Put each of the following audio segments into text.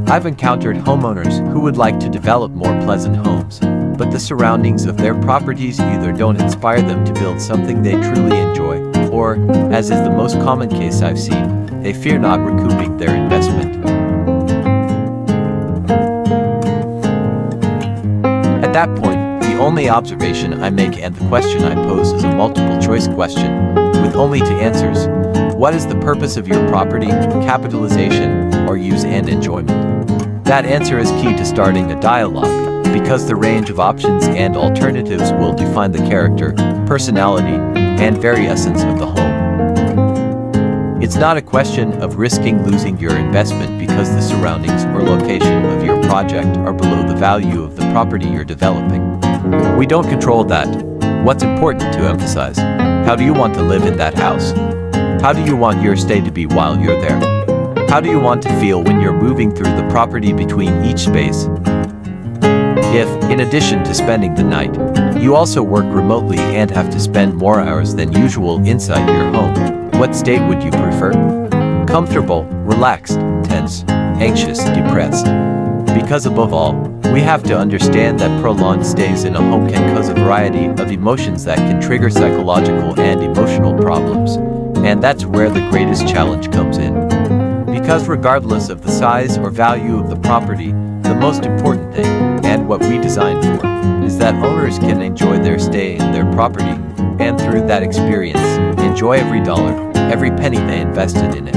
I've encountered homeowners who would like to develop more pleasant homes, but the surroundings of their properties either don't inspire them to build something they truly enjoy, or, as is the most common case I've seen, they fear not recouping their investment. At that point, the only observation I make and the question I pose is a multiple-choice question, with only two answers. What is the purpose of your property, capitalization, or use and enjoyment? That answer is key to starting a dialogue, because the range of options and alternatives will define the character, personality, and very essence of the home. It's not a question of risking losing your investment because the surroundings or location of your project are below the value of the property you're developing. We don't control that. What's important to emphasize? How do you want to live in that house? How do you want your stay to be while you're there? How do you want to feel when you're moving through the property between each space? If, in addition to spending the night, you also work remotely and have to spend more hours than usual inside your home, what state would you prefer? Comfortable, relaxed, tense, anxious, depressed? Because above all, we have to understand that prolonged stays in a home can cause a variety of emotions that can trigger psychological and emotional problems, and that's where the greatest challenge comes in. Because regardless of the size or value of the property, the most important thing, and what we designed for, is that owners can enjoy their stay in their property, and through that experience, enjoy every dollar, every penny they invested in it.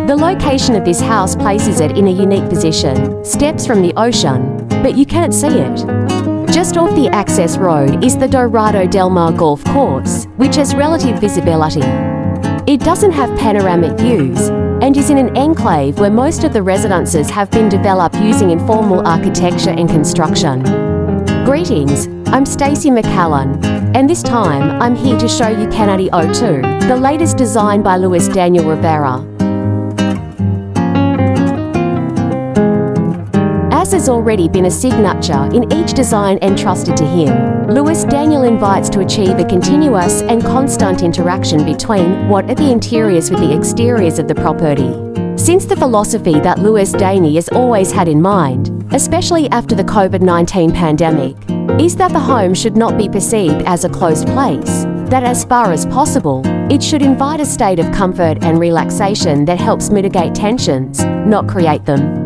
The location of this house places it in a unique position, steps from the ocean, but you can't see it. Just off the access road is the Dorado Del Mar Golf Course, which has relative visibility. It doesn't have panoramic views and is in an enclave where most of the residences have been developed using informal architecture and construction. Greetings, I'm Stacey McCallan, and this time I'm here to show you Kennedy O2, the latest design by Luis Daniel Rivera. As has already been a signature in each design entrusted to him, Luis Daniel invites to achieve a continuous and constant interaction between what are the interiors with the exteriors of the property. Since the philosophy that Luis Daniel has always had in mind, especially after the COVID-19 pandemic, is that the home should not be perceived as a closed place, that as far as possible, it should invite a state of comfort and relaxation that helps mitigate tensions, not create them.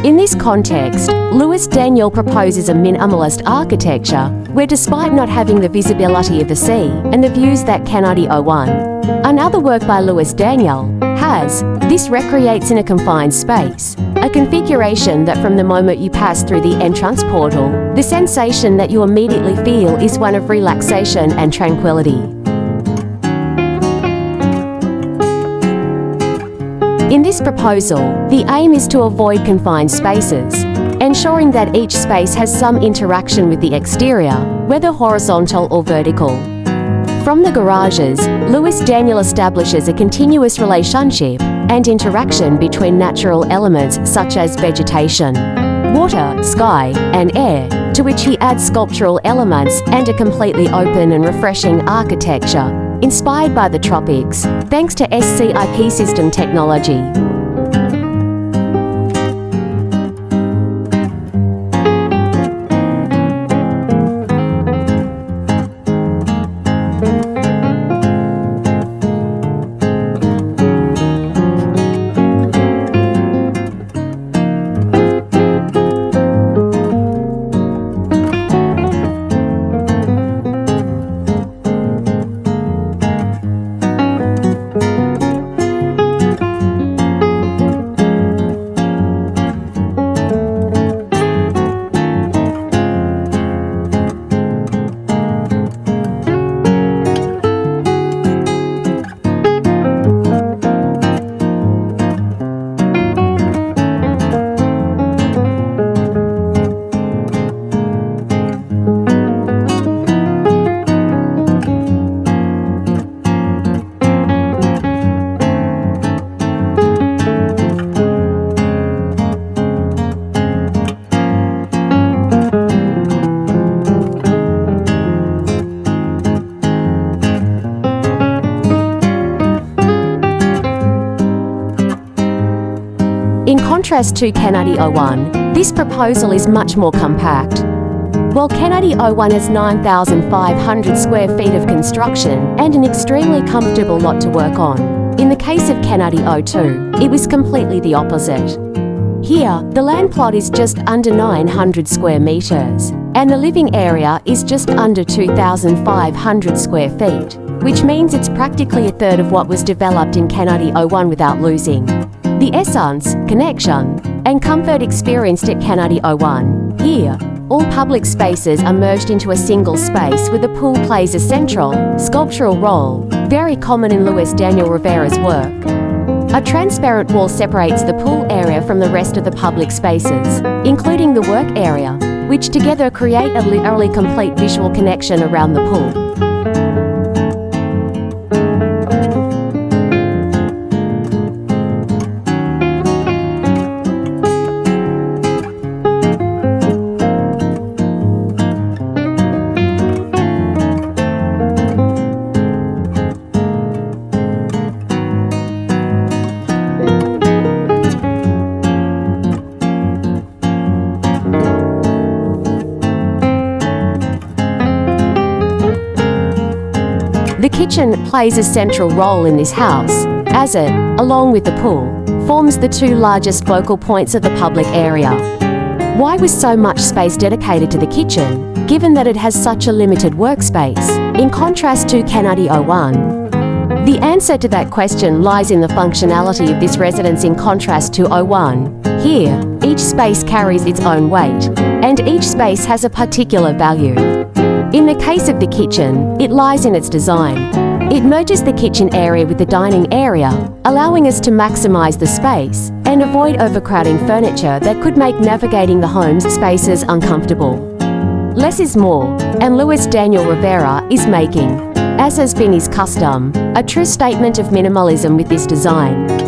In this context, Luis Daniel proposes a minimalist architecture where, despite not having the visibility of the sea and the views that Kennedy O1, another work by Luis Daniel, has, this recreates in a confined space, a configuration that from the moment you pass through the entrance portal, the sensation that you immediately feel is one of relaxation and tranquility. In this proposal, the aim is to avoid confined spaces, ensuring that each space has some interaction with the exterior, whether horizontal or vertical. From the garages, Luis Daniel establishes a continuous relationship and interaction between natural elements such as vegetation, water, sky, and air, to which he adds sculptural elements and a completely open and refreshing architecture inspired by the tropics, thanks to SCIP system technology. In contrast to Kennedy 01, this proposal is much more compact. While Kennedy 01 has 9,500 square feet of construction and an extremely comfortable lot to work on, in the case of Kennedy 02, it was completely the opposite. Here, the land plot is just under 900 square meters, and the living area is just under 2,500 square feet, which means it's practically a third of what was developed in Kennedy 01 without losing the essence, connection, and comfort experienced at Kennedy 01. Here, all public spaces are merged into a single space where the pool plays a central, sculptural role, very common in Luis Daniel Rivera's work. A transparent wall separates the pool area from the rest of the public spaces, including the work area, which together create a literally complete visual connection around the pool. The kitchen plays a central role in this house, as it, along with the pool, forms the two largest focal points of the public area. Why was so much space dedicated to the kitchen, given that it has such a limited workspace, in contrast to Kennedy 01? The answer to that question lies in the functionality of this residence in contrast to 01. Here, each space carries its own weight, and each space has a particular value. In the case of the kitchen, it lies in its design. It merges the kitchen area with the dining area, allowing us to maximize the space and avoid overcrowding furniture that could make navigating the home's spaces uncomfortable. Less is more, and Luis Daniel Rivera is making, as has been his custom, a true statement of minimalism with this design.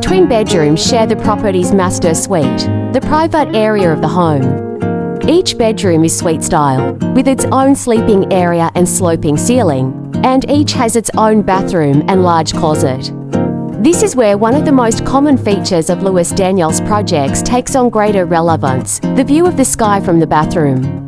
Twin bedrooms share the property's master suite, the private area of the home. Each bedroom is suite style, with its own sleeping area and sloping ceiling, and each has its own bathroom and large closet. This is where one of the most common features of Luis Daniel's projects takes on greater relevance: the view of the sky from the bathroom.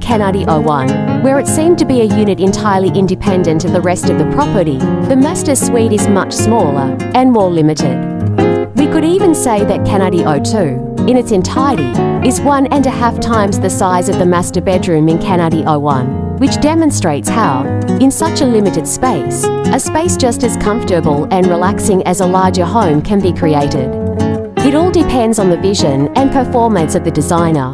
Kennedy 01, where it seemed to be a unit entirely independent of the rest of the property, the master suite is much smaller and more limited. We could even say that Kennedy 02, in its entirety, is 1.5 times the size of the master bedroom in Kennedy 01, which demonstrates how, in such a limited space, a space just as comfortable and relaxing as a larger home can be created. It all depends on the vision and performance of the designer.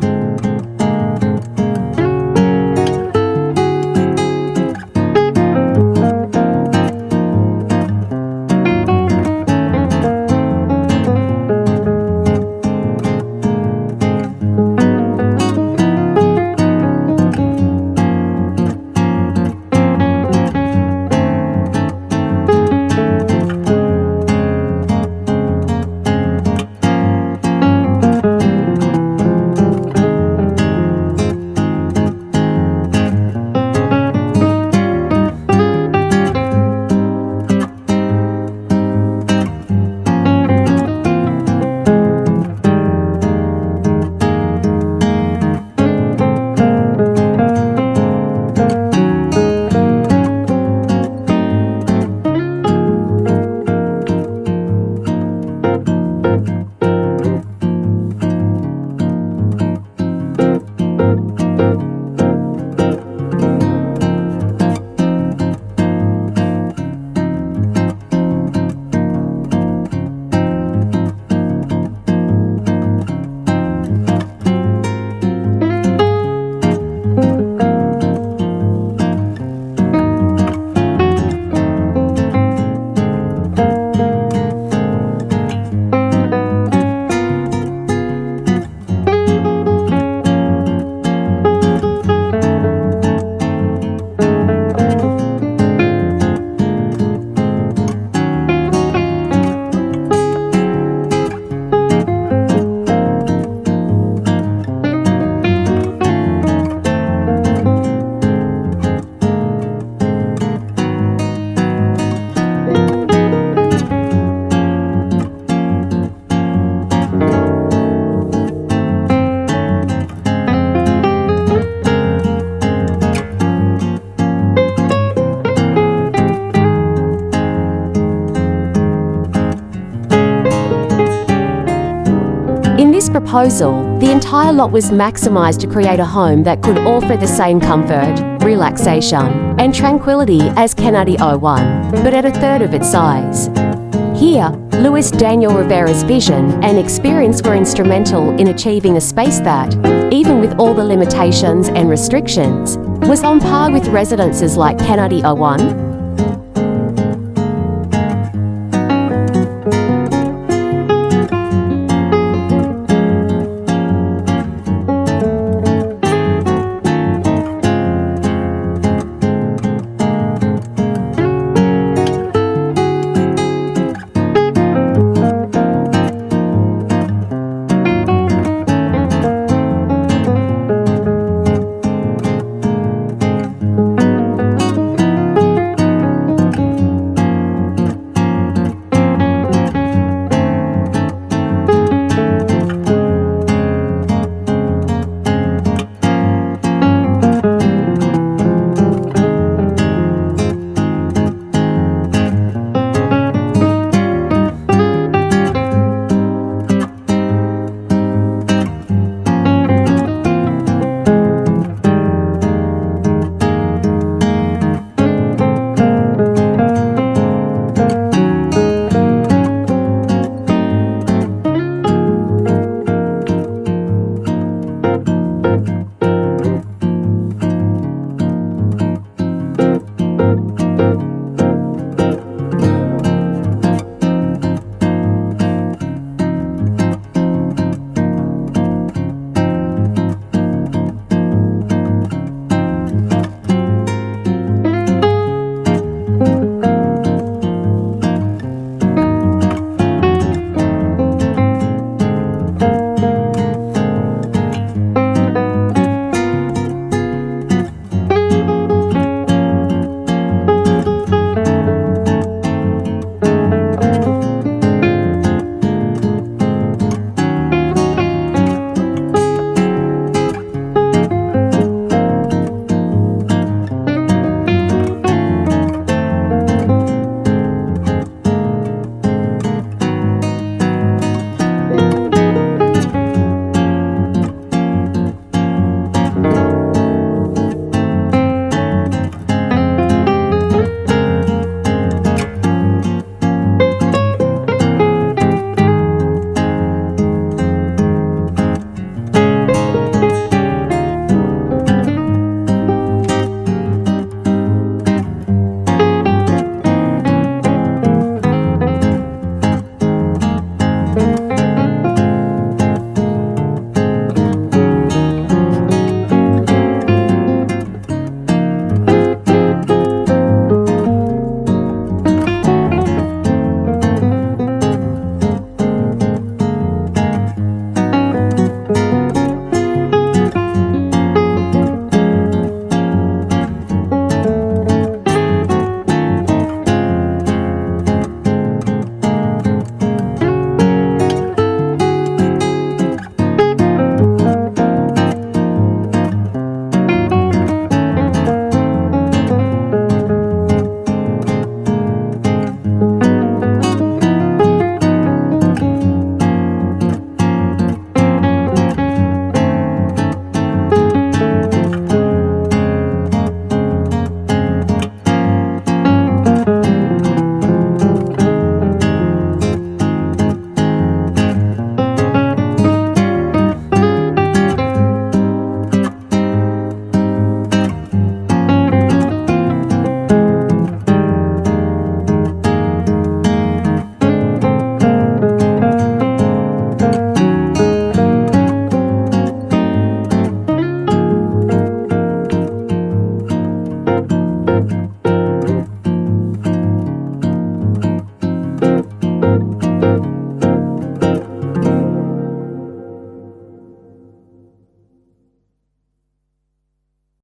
In this proposal, the entire lot was maximised to create a home that could offer the same comfort, relaxation, and tranquility as Kennedy 01, but at a third of its size. Here, Luis Daniel Rivera's vision and experience were instrumental in achieving a space that, even with all the limitations and restrictions, was on par with residences like Kennedy 01,